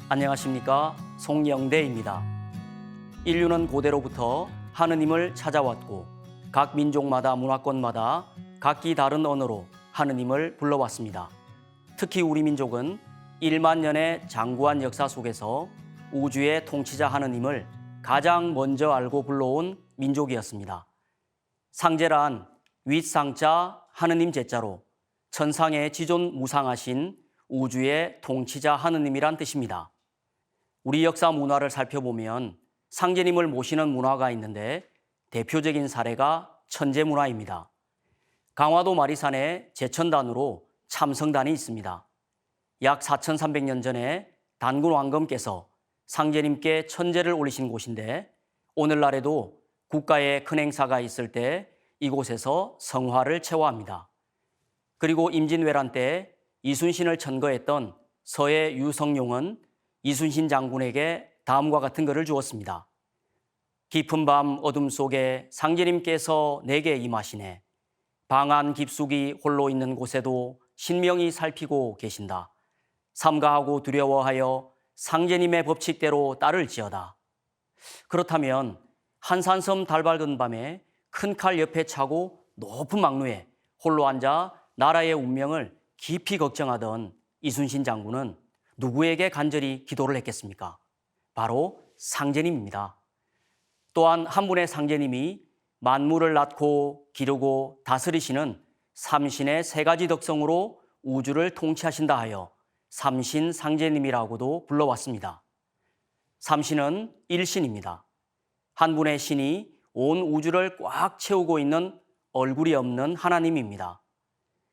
안녕하십니까? 송영대입니다. 인류는 고대로부터 하느님을 찾아왔고 각 민족마다 문화권마다 각기 다른 언어로 하느님을 불러왔습니다. 특히 우리 민족은 1만 년의 장구한 역사 속에서 우주의 통치자 하느님을 가장 먼저 알고 불러온 민족이었습니다. 상제란 윗상자 하느님 제자로 천상의 지존무상하신 우주의 통치자 하느님이란 뜻입니다. 우리 역사 문화를 살펴보면 상제님을 모시는 문화가 있는데 대표적인 사례가 천제 문화입니다. 강화도 마리산에 제천단으로 참성단이 있습니다. 약 4300년 전에 단군 왕검께서 상제님께 천제를 올리신 곳인데 오늘날에도 국가의 큰 행사가 있을 때 이곳에서 성화를 체화합니다. 그리고 임진왜란 때 이순신을 천거했던 서해 유성룡은 이순신 장군에게 다음과 같은 글을 주었습니다. 깊은 밤 어둠 속에 상제님께서 내게 임하시네. 방안 깊숙이 홀로 있는 곳에도 신명히 살피고 계신다. 삼가하고 두려워하여 상제님의 법칙대로 따를지어다. 그렇다면 한산섬 달밝은 밤에 큰 칼 옆에 차고 높은 막루에 홀로 앉아 나라의 운명을 깊이 걱정하던 이순신 장군은 누구에게 간절히 기도를 했겠습니까? 바로 상제님입니다. 또한 한 분의 상제님이 만물을 낳고 기르고 다스리시는 삼신의 세 가지 덕성으로 우주를 통치하신다 하여 삼신 상제님이라고도 불러왔습니다. 삼신은 일신입니다. 한 분의 신이 온 우주를 꽉 채우고 있는 얼굴이 없는 하나님입니다.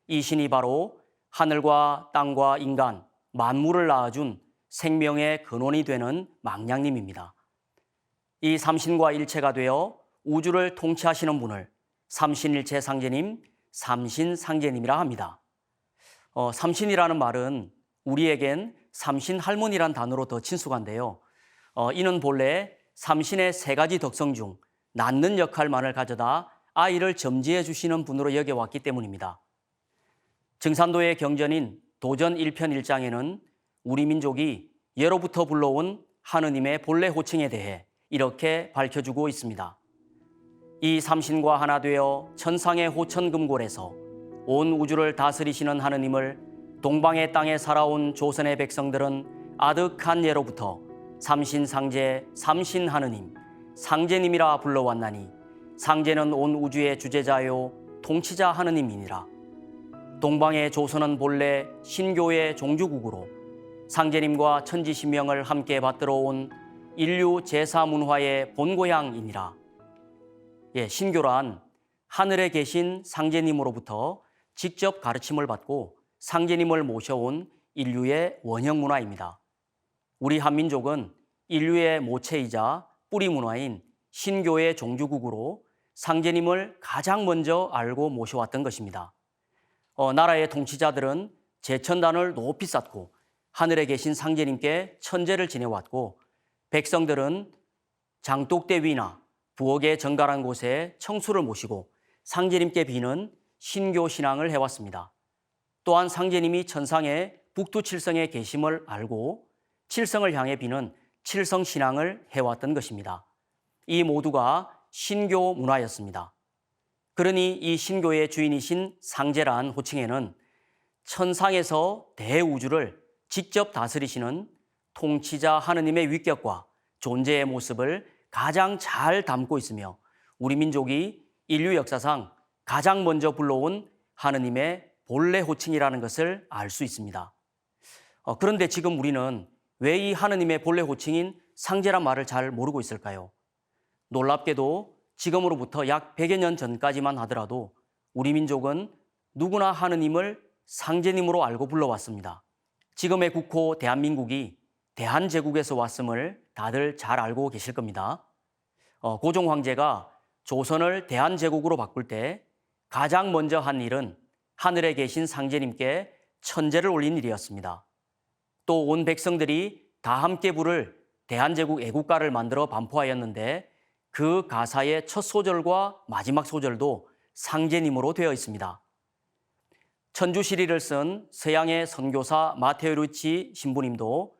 이 신이 바로 하늘과 땅과 인간, 만물을 낳아준 생명의 근원이 되는 망량님입니다. 이 삼신과 일체가 되어 우주를 통치하시는 분을 삼신일체 상제님, 삼신상제님이라 합니다. 삼신이라는 말은 우리에겐 삼신할머니란 단어로 더 친숙한데요. 이는 본래 삼신의 세 가지 덕성 중 낳는 역할만을 가져다 아이를 점지해 주시는 분으로 여겨왔기 때문입니다. 증산도의 경전인 도전 1편 1장에는 우리 민족이 예로부터 불러온 하느님의 본래 호칭에 대해 이렇게 밝혀주고 있습니다. 이 삼신과 하나 되어 천상의 호천금골에서 온 우주를 다스리시는 하느님을 동방의 땅에 살아온 조선의 백성들은 아득한 예로부터 삼신상제, 삼신하느님, 상제님이라 불러왔나니 상제는 온 우주의 주제자요 통치자 하느님이니라. 동방의 조선은 본래 신교의 종주국으로 상제님과 천지신명을 함께 받들어 온 인류 제사문화의 본고향이니라. 신교란 하늘에 계신 상제님으로부터 직접 가르침을 받고 상제님을 모셔온 인류의 원형 문화입니다. 우리 한민족은 인류의 모체이자 뿌리 문화인 신교의 종주국으로 상제님을 가장 먼저 알고 모셔왔던 것입니다. 나라의 통치자들은 제천단을 높이 쌓고 하늘에 계신 상제님께 천제를 지내왔고 백성들은 장독대 위나 부엌의 정갈한 곳에 청수를 모시고 상제님께 비는 신교 신앙을 해왔습니다. 또한 상제님이 천상의 북두칠성에 계심을 알고 칠성을 향해 비는 칠성신앙을 해왔던 것입니다. 이 모두가 신교 문화였습니다. 그러니 이 신교의 주인이신 상제란 호칭에는 천상에서 대우주를 직접 다스리시는 통치자 하느님의 위격과 존재의 모습을 가장 잘 담고 있으며 우리 민족이 인류 역사상 가장 먼저 불러온 하느님의 본래 호칭이라는 것을 알 수 있습니다. 그런데 지금 우리는 왜 이 하느님의 본래 호칭인 상제란 말을 잘 모르고 있을까요? 놀랍게도 지금으로부터 약 100여 년 전까지만 하더라도 우리 민족은 누구나 하느님을 상제님으로 알고 불러왔습니다. 지금의 국호 대한민국이 대한제국에서 왔음을 다들 잘 알고 계실 겁니다. 고종 황제가 조선을 대한제국으로 바꿀 때 가장 먼저 한 일은 하늘에 계신 상제님께 천제를 올린 일이었습니다. 또 온 백성들이 다 함께 부를 대한제국 애국가를 만들어 반포하였는데 그 가사의 첫 소절과 마지막 소절도 상제님으로 되어 있습니다. 천주시리를 쓴 서양의 선교사 마테오 루치 신부님도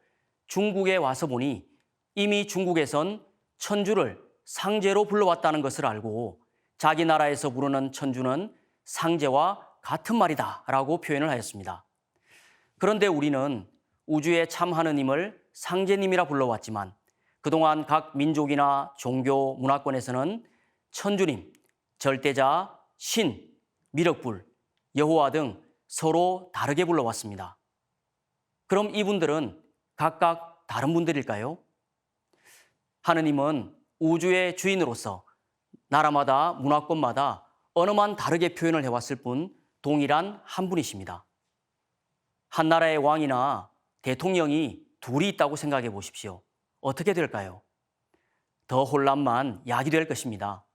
중국에 와서 보니 이미 중국에선 천주를 상제로 불러왔다는 것을 알고 자기 나라에서 부르는 천주는 상제와 같은 말이다 라고 표현을 하였습니다. 그런데 우리는 우주의 참 하느님을 상제님이라 불러왔지만 그동안 각 민족이나 종교 문화권에서는 천주님, 절대자, 신, 미륵불, 여호와 등 서로 다르게 불러왔습니다. 그럼 이분들은 각각 다른 분들일까요? 하느님은 우주의 주인으로서 나라마다 문화권마다 언어만 다르게 표현을 해왔을 뿐 동일한 한 분이십니다. 한 나라의 왕이나 대통령이 둘이 있다고 생각해 보십시오. 어떻게 될까요? 더 혼란만 야기될 것입니다.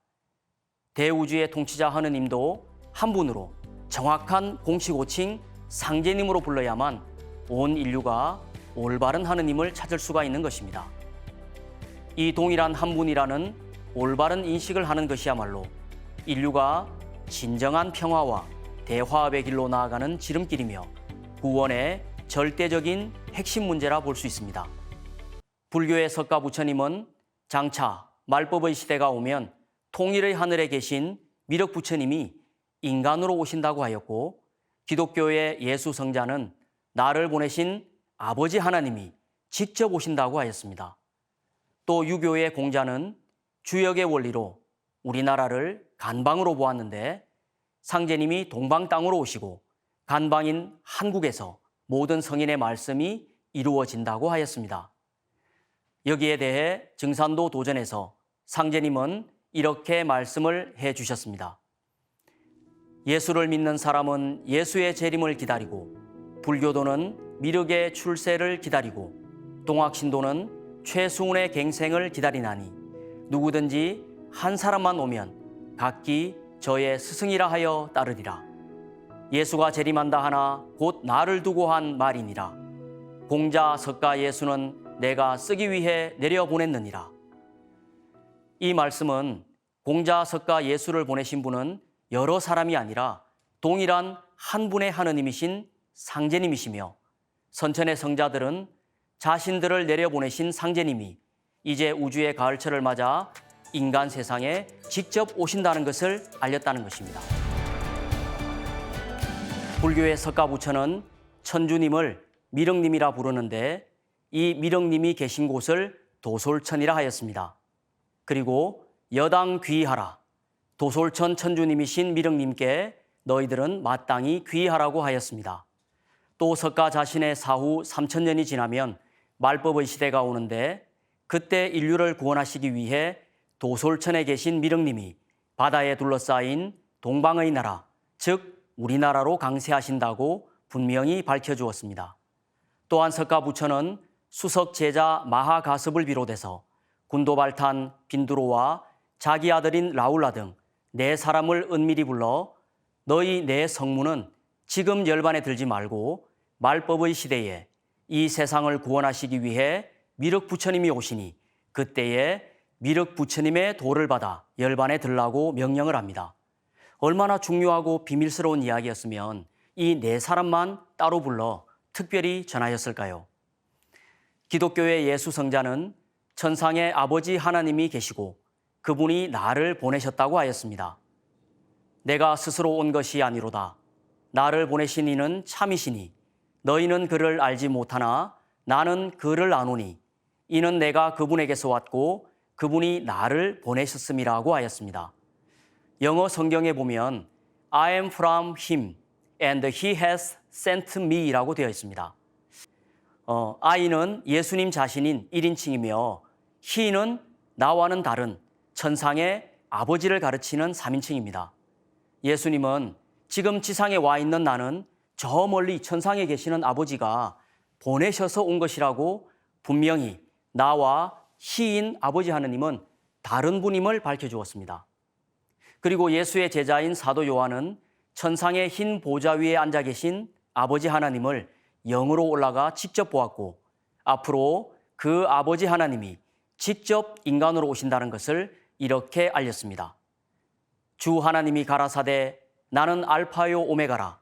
대우주의 통치자 하느님도 한 분으로 정확한 공식 호칭 상제님으로 불러야만 온 인류가 올바른 하느님을 찾을 수가 있는 것입니다. 이 동일한 한 분이라는 올바른 인식을 하는 것이야말로 인류가 진정한 평화와 대화합의 길로 나아가는 지름길이며 구원의 절대적인 핵심 문제라 볼 수 있습니다. 불교의 석가 부처님은 장차 말법의 시대가 오면 통일의 하늘에 계신 미륵 부처님이 인간으로 오신다고 하였고, 기독교의 예수 성자는 나를 보내신 아버지 하나님이 직접 오신다고 하였습니다. 또 유교의 공자는 주역의 원리로 우리나라를 간방으로 보았는데 상제님이 동방 땅으로 오시고 간방인 한국에서 모든 성인의 말씀이 이루어진다고 하였습니다. 여기에 대해 증산도 도전에서 상제님은 이렇게 말씀을 해 주셨습니다. 예수를 믿는 사람은 예수의 재림을 기다리고, 불교도는 미륵의 출세를 기다리고, 동학신도는 최승훈의 갱생을 기다리나니 누구든지 한 사람만 오면 각기 저의 스승이라 하여 따르리라. 예수가 재림한다 하나 곧 나를 두고 한 말이니라. 공자 석가 예수는 내가 쓰기 위해 내려보냈느니라. 이 말씀은 공자 석가 예수를 보내신 분은 여러 사람이 아니라 동일한 한 분의 하느님이신 상제님이시며, 선천의 성자들은 자신들을 내려보내신 상제님이 이제 우주의 가을철을 맞아 인간 세상에 직접 오신다는 것을 알렸다는 것입니다. 불교의 석가 부처는 천주님을 미륵님이라 부르는데 이 미륵님이 계신 곳을 도솔천이라 하였습니다. 그리고 여당 귀하라, 도솔천 천주님이신 미륵님께 너희들은 마땅히 귀하라고 하였습니다. 또 석가 자신의 사후 3000년이 지나면 말법의 시대가 오는데 그때 인류를 구원하시기 위해 도솔천에 계신 미륵님이 바다에 둘러싸인 동방의 나라, 즉 우리나라로 강세하신다고 분명히 밝혀주었습니다. 또한 석가 부처는 수석 제자 마하가섭을 비롯해서 군도발탄 빈두로와 자기 아들인 라울라 등 4사람을 은밀히 불러 너희 네 성문은 지금 열반에 들지 말고 말법의 시대에 이 세상을 구원하시기 위해 미륵 부처님이 오시니 그때에 미륵 부처님의 도를 받아 열반에 들라고 명령을 합니다. 얼마나 중요하고 비밀스러운 이야기였으면 이 4사람만 따로 불러 특별히 전하였을까요? 기독교의 예수 성자는 천상의 아버지 하나님이 계시고 그분이 나를 보내셨다고 하였습니다. 내가 스스로 온 것이 아니로다. 나를 보내신 이는 참이시니 너희는 그를 알지 못하나 나는 그를 아노니 이는 내가 그분에게서 왔고 그분이 나를 보내셨음이라고 하였습니다. 영어 성경에 보면 I am from him and he has sent me라고 되어 있습니다. I는 예수님 자신인 1인칭이며 he는 나와는 다른 천상의 아버지를 가르치는 3인칭입니다. 예수님은 지금 지상에 와 있는 나는 저 멀리 천상에 계시는 아버지가 보내셔서 온 것이라고 분명히 나와 he인 아버지 하느님은 다른 분임을 밝혀주었습니다. 그리고 예수의 제자인 사도 요한은 천상의 흰 보좌 위에 앉아 계신 아버지 하나님을 영으로 올라가 직접 보았고 앞으로 그 아버지 하나님이 직접 인간으로 오신다는 것을 이렇게 알렸습니다. 주 하나님이 가라사대 나는 알파요 오메가라.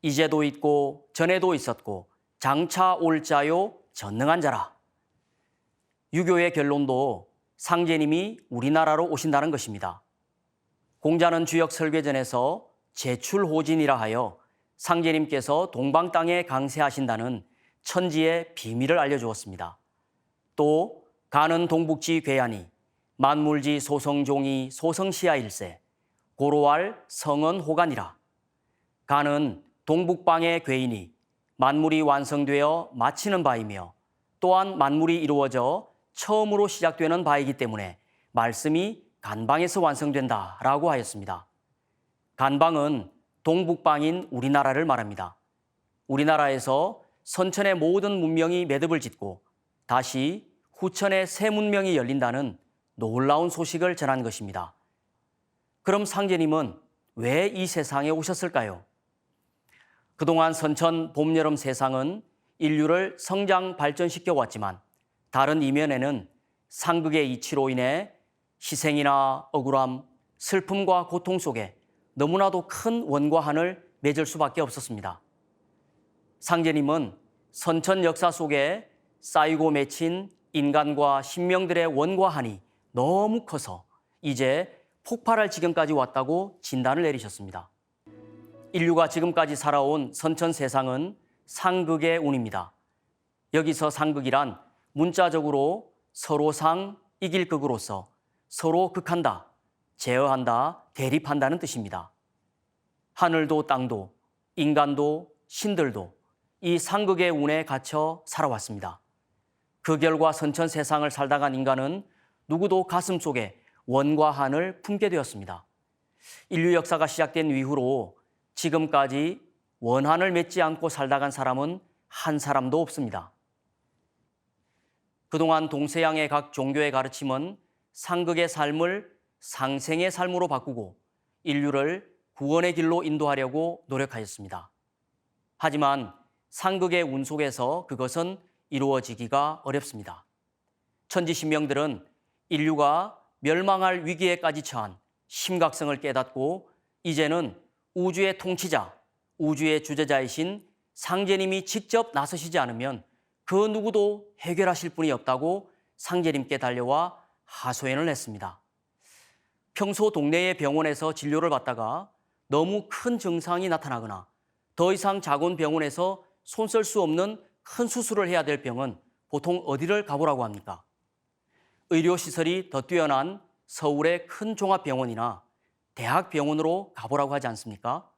이제도 있고 전에도 있었고 장차 올 자요 전능한 자라 유교의 결론도 상제님이 우리나라로 오신다는 것입니다. 공자는 주역 설계전에서 제출호진이라 하여 상제님께서 동방 땅에 강세하신다는 천지의 비밀을 알려주었습니다. 또 가는 동북지 괴야니 만물지 소성종이 소성시야일세 고로할 성은 호간이라. 가는 동북방의 괴이니 만물이 완성되어 마치는 바이며 또한 만물이 이루어져 처음으로 시작되는 바이기 때문에 말씀이 간방에서 완성된다라고 하였습니다. 간방은 동북방인 우리나라를 말합니다. 우리나라에서 선천의 모든 문명이 매듭을 짓고 다시 후천의 새 문명이 열린다는 놀라운 소식을 전한 것입니다. 그럼 상제님은 왜 이 세상에 오셨을까요? 그동안 선천, 봄, 여름 세상은 인류를 성장, 발전시켜 왔지만 다른 이면에는 상극의 이치로 인해 희생이나 억울함, 슬픔과 고통 속에 너무나도 큰 원과 한을 맺을 수밖에 없었습니다. 상제님은 선천 역사 속에 쌓이고 맺힌 인간과 신명들의 원과 한이 너무 커서 이제 폭발할 지경까지 왔다고 진단을 내리셨습니다. 인류가 지금까지 살아온 선천 세상은 상극의 운입니다. 여기서 상극이란 문자적으로 서로 상, 이길 극으로서 서로 극한다, 제어한다, 대립한다는 뜻입니다. 하늘도 땅도 인간도 신들도 이 상극의 운에 갇혀 살아왔습니다. 그 결과 선천 세상을 살다 간 인간은 누구도 가슴 속에 원과 한을 품게 되었습니다. 인류 역사가 시작된 이후로 지금까지 원한을 맺지 않고 살다 간 사람은 한 사람도 없습니다. 그동안 동서양의 각 종교의 가르침은 상극의 삶을 상생의 삶으로 바꾸고 인류를 구원의 길로 인도하려고 노력하였습니다. 하지만 상극의 운 속에서 그것은 이루어지기가 어렵습니다. 천지신명들은 인류가 멸망할 위기에까지 처한 심각성을 깨닫고 이제는 우주의 통치자, 우주의 주재자이신 상제님이 직접 나서시지 않으면 그 누구도 해결하실 분이 없다고 상제님께 달려와 하소연을 했습니다. 평소 동네의 병원에서 진료를 받다가 너무 큰 증상이 나타나거나 더 이상 작은 병원에서 손 쓸 수 없는 큰 수술을 해야 될 병은 보통 어디를 가보라고 합니까? 의료시설이 더 뛰어난 서울의 큰 종합병원이나 대학병원으로 가보라고 하지 않습니까?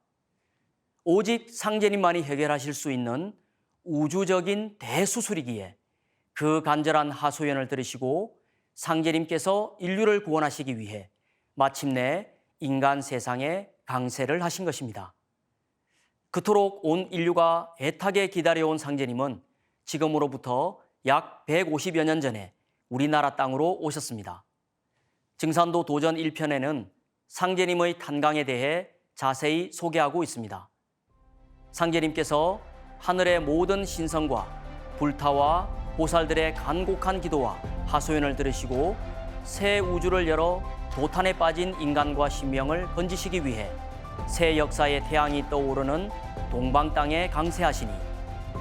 오직 상제님만이 해결하실 수 있는 우주적인 대수술이기에 그 간절한 하소연을 들으시고 상제님께서 인류를 구원하시기 위해 마침내 인간 세상에 강세를 하신 것입니다. 그토록 온 인류가 애타게 기다려온 상제님은 지금으로부터 약 150여 년 전에 우리나라 땅으로 오셨습니다. 증산도 도전 1편에는 상제님의 탄강에 대해 자세히 소개하고 있습니다. 상제님께서 하늘의 모든 신성과 불타와 보살들의 간곡한 기도와 하소연을 들으시고 새 우주를 열어 도탄에 빠진 인간과 신명을 건지시기 위해 새 역사의 태양이 떠오르는 동방 땅에 강세하시니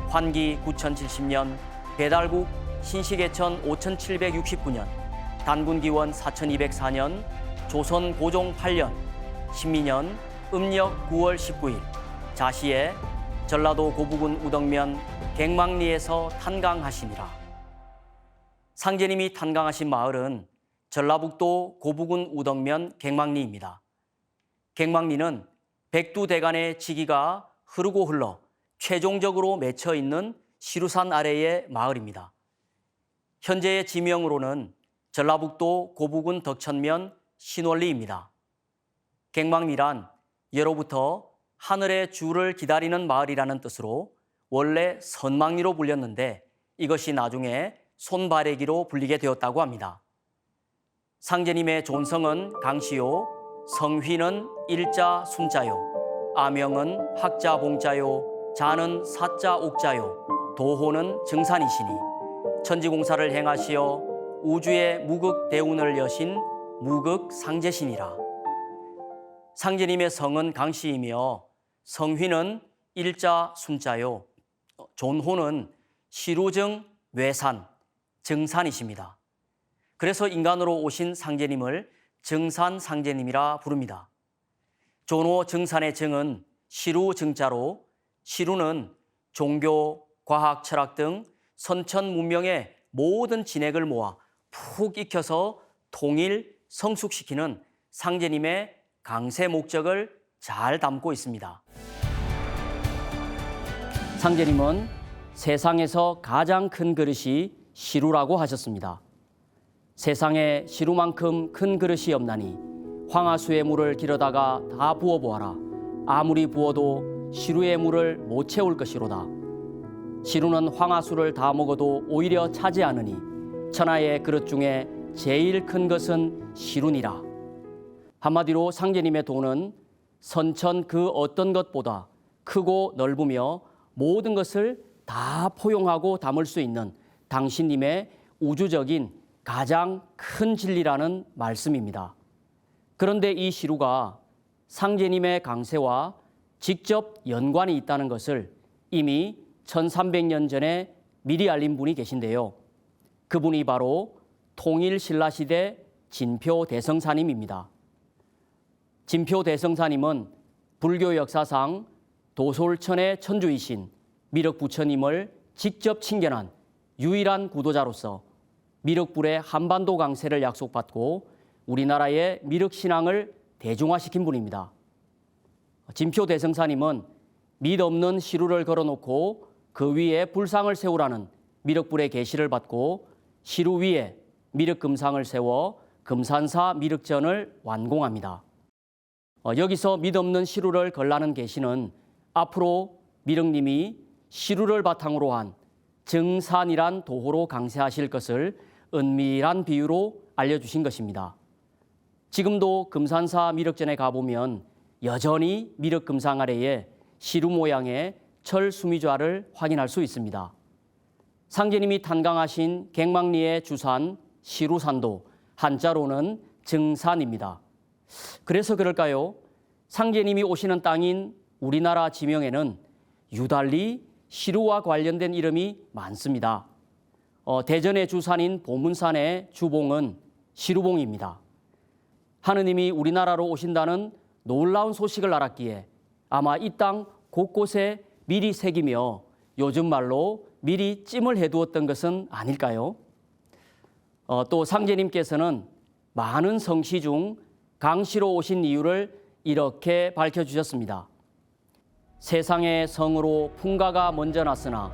환기 9070년, 배달국 신시계천 5769년, 단군기원 4204년, 조선 고종 8년, 신민년 음력 9월 19일 자시에 전라도 고부군 우덕면 갱망리에서 탄강하시니라. 상제님이 탄강하신 마을은 전라북도 고부군 우덕면 갱망리입니다. 갱망리는 백두대간의 지기가 흐르고 흘러 최종적으로 맺혀 있는 시루산 아래의 마을입니다. 현재의 지명으로는 전라북도 고부군 덕천면 신월리입니다. 갱망리란 예로부터 하늘의 주를 기다리는 마을이라는 뜻으로 원래 선망리로 불렸는데 이것이 나중에 손바래기로 불리게 되었다고 합니다. 상제님의 존성은 강시요, 성휘는 일자 순자요, 아명은 학자 봉자요, 자는 사자 옥자요, 도호는 증산이시니 천지공사를 행하시어 우주의 무극 대운을 여신 무극 상제신이라. 상제님의 성은 강시이며 성휘는 일자 순자요, 존호는 시루증 외산, 증산이십니다. 그래서 인간으로 오신 상제님을 정산상제님이라 부릅니다. 존호 정산의 정은 시루 정자로, 시루는 종교, 과학, 철학 등 선천 문명의 모든 진액을 모아 푹 익혀서 통일, 성숙시키는 상제님의 강세 목적을 잘 담고 있습니다. 상제님은 세상에서 가장 큰 그릇이 시루라고 하셨습니다. 세상에 시루만큼 큰 그릇이 없나니 황하수의 물을 길어다가 다 부어보아라. 아무리 부어도 시루의 물을 못 채울 것이로다. 시루는 황하수를 다 먹어도 오히려 차지 않으니 천하의 그릇 중에 제일 큰 것은 시루니라. 한마디로 상제님의 도는 선천 그 어떤 것보다 크고 넓으며 모든 것을 다 포용하고 담을 수 있는 당신님의 우주적인 가장 큰 진리라는 말씀입니다. 그런데 이 시루가 상제님의 강세와 직접 연관이 있다는 것을 이미 1300년 전에 미리 알린 분이 계신데요. 그분이 바로 통일신라시대 진표대성사님입니다. 진표대성사님은 불교 역사상 도솔천의 천주이신 미륵부처님을 직접 친견한 유일한 구도자로서 미륵불의 한반도 강세를 약속받고 우리나라의 미륵신앙을 대중화시킨 분입니다. 진표대성사님은 밑없는 시루를 걸어놓고 그 위에 불상을 세우라는 미륵불의 계시를 받고 시루 위에 미륵금상을 세워 금산사 미륵전을 완공합니다. 여기서 밑없는 시루를 걸라는 계시는 앞으로 미륵님이 시루를 바탕으로 한 정산이란 도호로 강세하실 것을 은밀한 비유로 알려주신 것입니다. 지금도 금산사 미륵전에 가보면 여전히 미륵금상 아래에 시루 모양의 철 수미좌를 확인할 수 있습니다. 상제님이 탄강하신 갱망리의 주산 시루산도 한자로는 정산입니다. 그래서 그럴까요? 상제님이 오시는 땅인 우리나라 지명에는 유달리 시루와 관련된 이름이 많습니다. 대전의 주산인 보문산의 주봉은 시루봉입니다. 하느님이 우리나라로 오신다는 놀라운 소식을 알았기에 아마 이 땅 곳곳에 미리 새기며 요즘 말로 미리 찜을 해두었던 것은 아닐까요? 또 상제님께서는 많은 성시 중 강시로 오신 이유를 이렇게 밝혀주셨습니다. 세상의 성으로 풍가가 먼저 났으나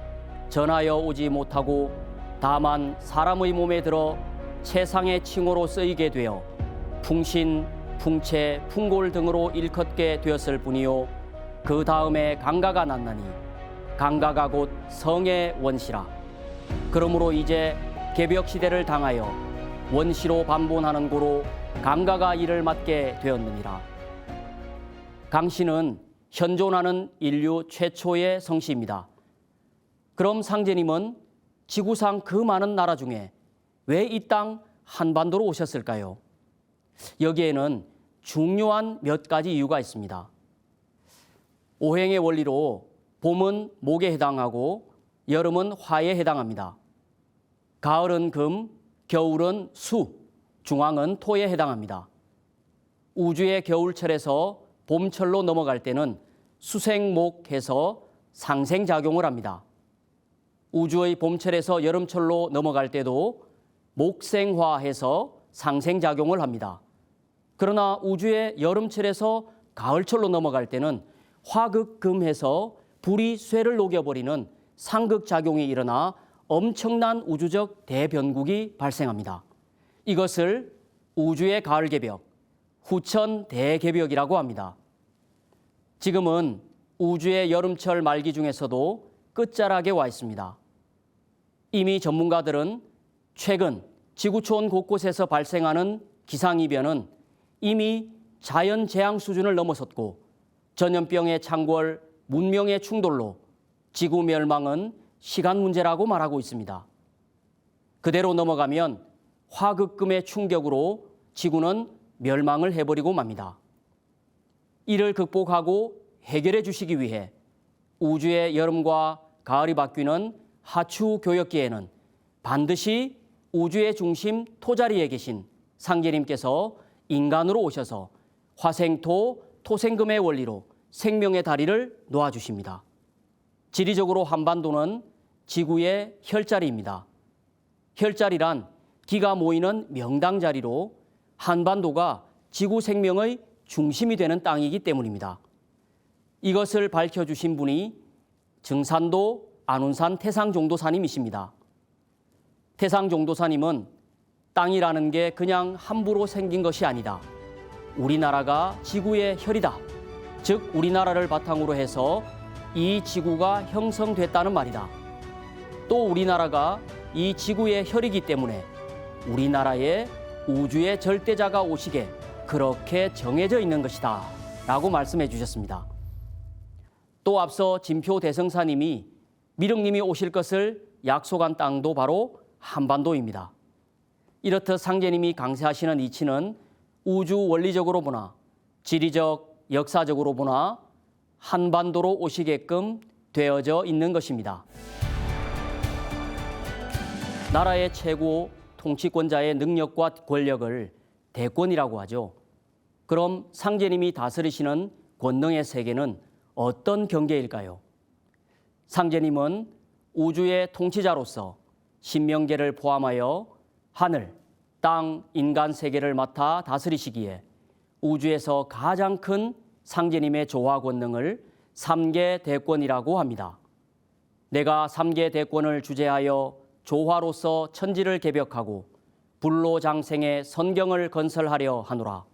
전하여 오지 못하고 다만 사람의 몸에 들어 채상의 칭호로 쓰이게 되어 풍신, 풍채, 풍골 등으로 일컫게 되었을 뿐이요 그 다음에 강가가 났나니 강가가 곧 성의 원시라. 그러므로 이제 개벽시대를 당하여 원시로 반본하는 고로 강가가 이를 맡게 되었느니라. 강씨는 현존하는 인류 최초의 성씨입니다. 그럼 상제님은 지구상 그 많은 나라 중에 왜 이 땅 한반도로 오셨을까요? 여기에는 중요한 몇 가지 이유가 있습니다. 오행의 원리로 봄은 목에 해당하고 여름은 화에 해당합니다. 가을은 금, 겨울은 수, 중앙은 토에 해당합니다. 우주의 겨울철에서 봄철로 넘어갈 때는 수생목해서 상생작용을 합니다. 우주의 봄철에서 여름철로 넘어갈 때도 목생화해서 상생작용을 합니다. 그러나 우주의 여름철에서 가을철로 넘어갈 때는 화극금해서 불이 쇠를 녹여버리는 상극작용이 일어나 엄청난 우주적 대변국이 발생합니다. 이것을 우주의 가을개벽, 후천 대개벽이라고 합니다. 지금은 우주의 여름철 말기 중에서도 끝자락에 와 있습니다. 이미 전문가들은 최근 지구촌 곳곳에서 발생하는 기상이변은 이미 자연재앙 수준을 넘어섰고 전염병의 창궐, 문명의 충돌로 지구 멸망은 시간 문제라고 말하고 있습니다. 그대로 넘어가면 화극금의 충격으로 지구는 멸망을 해버리고 맙니다. 이를 극복하고 해결해 주시기 위해 우주의 여름과 가을이 바뀌는 하추 교역기에는 반드시 우주의 중심 토자리에 계신 상제님께서 인간으로 오셔서 화생토, 토생금의 원리로 생명의 다리를 놓아주십니다. 지리적으로 한반도는 지구의 혈자리입니다. 혈자리란 기가 모이는 명당 자리로 한반도가 지구 생명의 중심이 되는 땅이기 때문입니다. 이것을 밝혀주신 분이 증산도 안운산 태상종도사님이십니다. 태상종도사님은 땅이라는 게 그냥 함부로 생긴 것이 아니다. 우리나라가 지구의 혈이다. 즉 우리나라를 바탕으로 해서 이 지구가 형성됐다는 말이다. 또 우리나라가 이 지구의 혈이기 때문에 우리나라에 우주의 절대자가 오시게 그렇게 정해져 있는 것이다 라고 말씀해 주셨습니다. 또 앞서 진표 대성사님이 미륵님이 오실 것을 약속한 땅도 바로 한반도입니다. 이렇듯 상제님이 강세하시는 이치는 우주 원리적으로 보나 지리적, 역사적으로 보나 한반도로 오시게끔 되어져 있는 것입니다. 나라의 최고 통치권자의 능력과 권력을 대권이라고 하죠. 그럼 상제님이 다스리시는 권능의 세계는 어떤 경계일까요? 상제님은 우주의 통치자로서 신명계를 포함하여 하늘, 땅, 인간 세계를 맡아 다스리시기에 우주에서 가장 큰 상제님의 조화 권능을 삼계 대권이라고 합니다. 내가 삼계 대권을 주재하여 조화로서 천지를 개벽하고 불로 장생의 선경을 건설하려 하노라.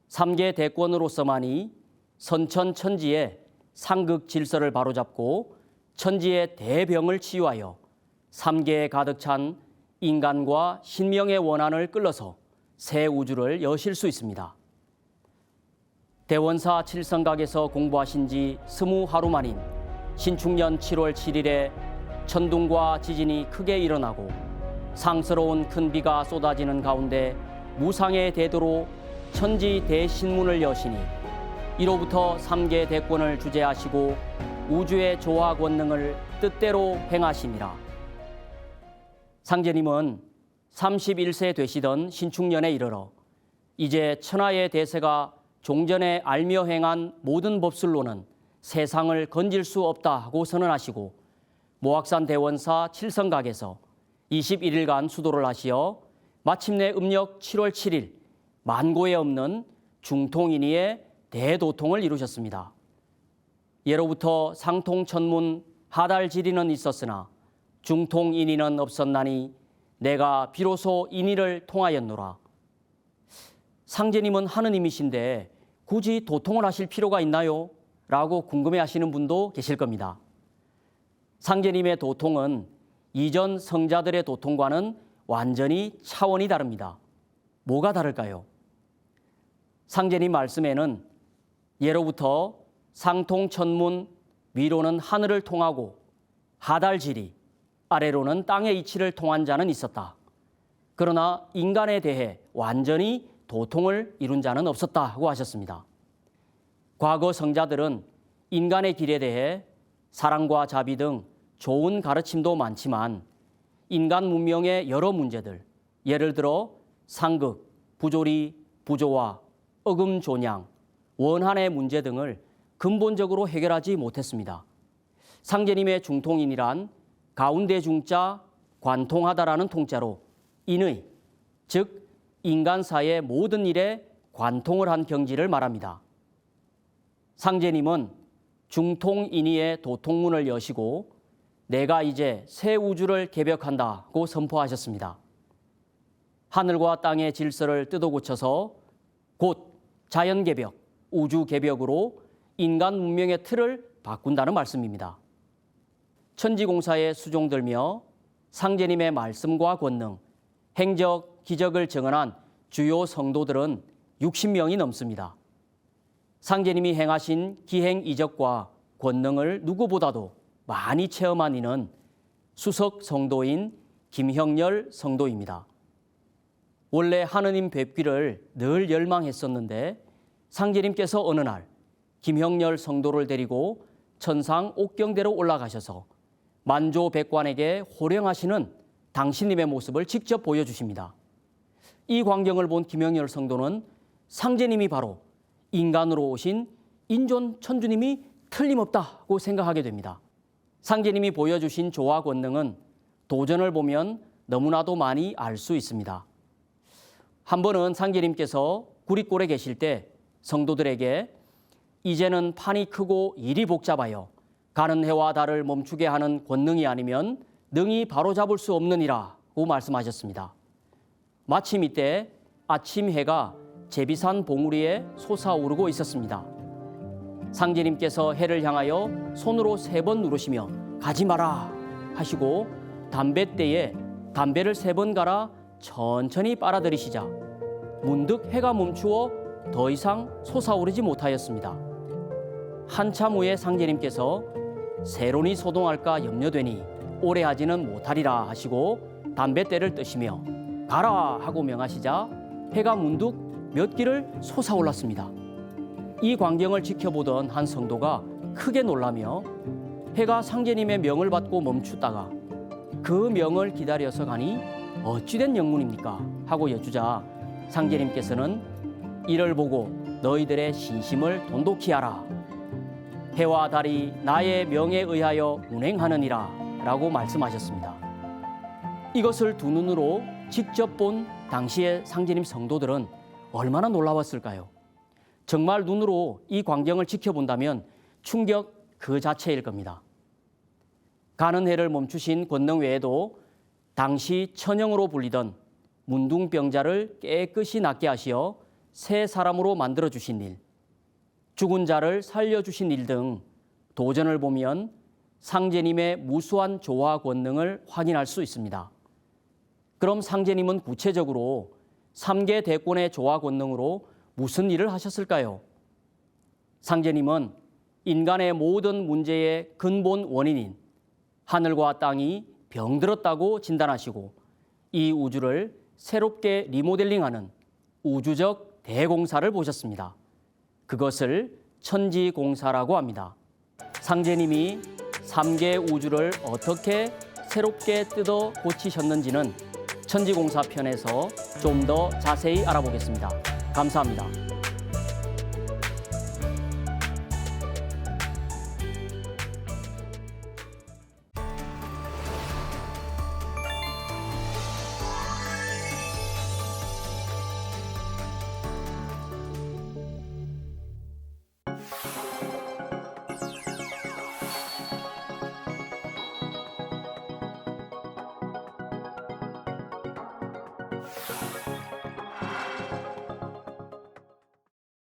삼계 대권으로서만이 선천천지의 상극 질서를 바로잡고 천지의 대병을 치유하여 삼계에 가득 찬 인간과 신명의 원한을 끌어서 새 우주를 여실 수 있습니다. 대원사 칠성각에서 공부하신 지 20하루 만인 신축년 7월 7일에 천둥과 지진이 크게 일어나고 상스러운 큰 비가 쏟아지는 가운데 무상의 대도로 천지 대신문을 여시니 이로부터 삼계 대권을 주재하시고 우주의 조화 권능을 뜻대로 행하시니라. 상제님은 31세 되시던 신축년에 이르러 이제 천하의 대세가 종전에 알며 행한 모든 법술로는 세상을 건질 수 없다 하고 선언하시고 모악산 대원사 칠성각에서 21일간 수도를 하시어 마침내 음력 7월 7일 만고에 없는 중통인의의 대도통을 이루셨습니다. 예로부터 상통천문 하달지리는 있었으나 중통인의는 없었나니 내가 비로소 인의를 통하였노라. 상제님은 하느님이신데 굳이 도통을 하실 필요가 있나요? 라고 궁금해하시는 분도 계실 겁니다. 상제님의 도통은 이전 성자들의 도통과는 완전히 차원이 다릅니다. 뭐가 다를까요? 상제님 말씀에는 예로부터 상통천문 위로는 하늘을 통하고 하달지리 아래로는 땅의 이치를 통한 자는 있었다. 그러나 인간에 대해 완전히 도통을 이룬 자는 없었다고 하셨습니다. 과거 성자들은 인간의 길에 대해 사랑과 자비 등 좋은 가르침도 많지만 인간 문명의 여러 문제들, 예를 들어 상극, 부조리, 부조화, 어금존양, 원한의 문제 등을 근본적으로 해결하지 못했습니다. 상제님의 중통인이란 가운데 중자 관통하다라는 통자로 인의, 즉 인간사의 모든 일에 관통을 한 경지를 말합니다. 상제님은 중통인의의 도통문을 여시고 내가 이제 새 우주를 개벽한다고 선포하셨습니다. 하늘과 땅의 질서를 뜯어고쳐서 곧 자연개벽, 우주개벽으로 인간 문명의 틀을 바꾼다는 말씀입니다. 천지공사에 수종들며 상제님의 말씀과 권능, 행적, 기적을 증언한 주요 성도들은 60명이 넘습니다. 상제님이 행하신 기행 이적과 권능을 누구보다도 많이 체험한 이는 수석 성도인 김형렬 성도입니다. 원래 하느님 뵙기를 늘 열망했었는데 상제님께서 어느 날 김형렬 성도를 데리고 천상 옥경대로 올라가셔서 만조백관에게 호령하시는 당신님의 모습을 직접 보여주십니다. 이 광경을 본 김영열 성도는 상제님이 바로 인간으로 오신 인존 천주님이 틀림없다고 생각하게 됩니다. 상제님이 보여주신 조화 권능은 도전을 보면 너무나도 많이 알 수 있습니다. 한 번은 상제님께서 구릿골에 계실 때 성도들에게 이제는 판이 크고 일이 복잡하여 가는 해와 달을 멈추게 하는 권능이 아니면 능히 바로잡을 수 없느니라고 말씀하셨습니다. 마침 이때 아침 해가 제비산 봉우리에 솟아오르고 있었습니다. 상제님께서 해를 향하여 손으로 3번 누르시며 가지 마라 하시고 담뱃대에 담배를 3번 갈아 천천히 빨아들이시자 문득 해가 멈추어 더 이상 솟아오르지 못하였습니다. 한참 후에 상제님께서 세론이 소동할까 염려되니 오래 하지는 못하리라 하시고 담뱃대를 뜨시며 가라 하고 명하시자 해가 문득 몇 길을 솟아올랐습니다. 이 광경을 지켜보던 한 성도가 크게 놀라며 해가 상제님의 명을 받고 멈추다가 그 명을 기다려서 가니 어찌된 영문입니까? 하고 여쭈자 상제님께서는 이를 보고 너희들의 신심을 돈독히 하라. 해와 달이 나의 명에 의하여 운행하느니라 라고 말씀하셨습니다. 이것을 두 눈으로 직접 본 당시의 상제님 성도들은 얼마나 놀라웠을까요? 정말 눈으로 이 광경을 지켜본다면 충격 그 자체일 겁니다. 가는 해를 멈추신 권능 외에도 당시 천영으로 불리던 문둥병자를 깨끗이 낫게 하시어 새 사람으로 만들어주신 일, 죽은 자를 살려주신 일 등 도전을 보면 상제님의 무수한 조화 권능을 확인할 수 있습니다. 그럼 상제님은 구체적으로 3개 대권의 조화 권능으로 무슨 일을 하셨을까요? 상제님은 인간의 모든 문제의 근본 원인인 하늘과 땅이 병들었다고 진단하시고 이 우주를 새롭게 리모델링하는 우주적 대공사를 보셨습니다. 그것을 천지공사라고 합니다. 상제님이 3개 우주를 어떻게 새롭게 뜯어 고치셨는지는 천지공사 편에서 좀 더 자세히 알아보겠습니다. 감사합니다.